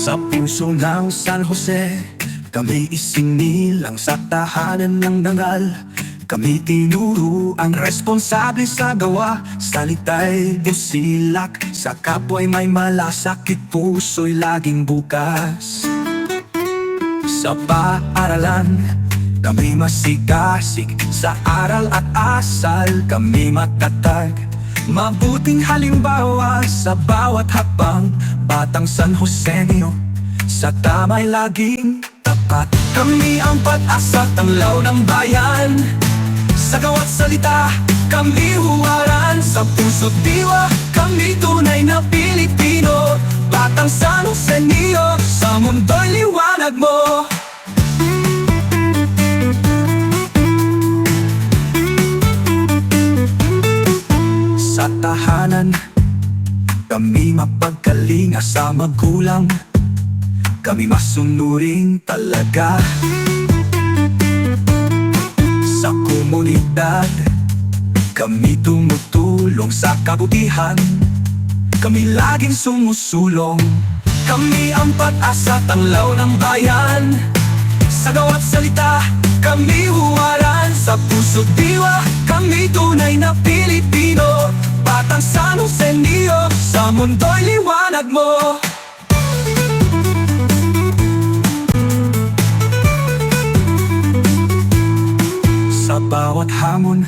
Sa puso ng San Jose, kami isinilang sa tahanan ng dangal. Kami tinuro ang responsable sa gawa. Salita'y busilak, sa kapwa'y may malasakit, puso'y laging bukas. Sa paaralan, kami masigasig, sa aral at asal kami matatag. Mabuting halimbawa sa bawat hakbang, batang San Joseño, sa tama'y laging tapat. Kami ang pag-asa, tanglaw ng bayan. Sa gawa't salita, kami huwaran. Sa puso't diwa, kami tunay na Pilipino. Batang San Joseño, sa mundo'y liwanag mo. Sa tahanan, kami mapagkalinga sa magulang. Kami masunuring talaga. Sa komunidad, kami tumutulong sa kabutihan. Kami laging sumusulong. Kami ang pag-asa, tanglaw ng bayan. Sa gawa't salita, kami huwaran. Sa puso't diwa, kami tunay na Pilipino. Batang San Joseño, sa mundo'y liwanag mo. Sa bawat hamon,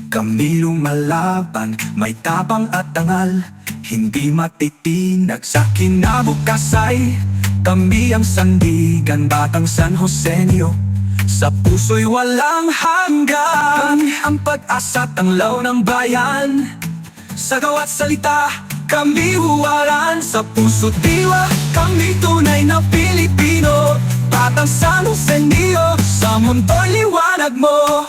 kami lumalaban. May tapang at dangal, hindi matitinag. Sa kinabukasan, kami ang sandigan. Batang San Joseño, sa puso'y walang hanggan. Ang pag-asa, tanglaw ng bayan. Sa gawa't salita, kami huwaran. Sa puso't diwa, kami tunay na Pilipino. Batang San Joseño, sa mundo'y liwanag mo.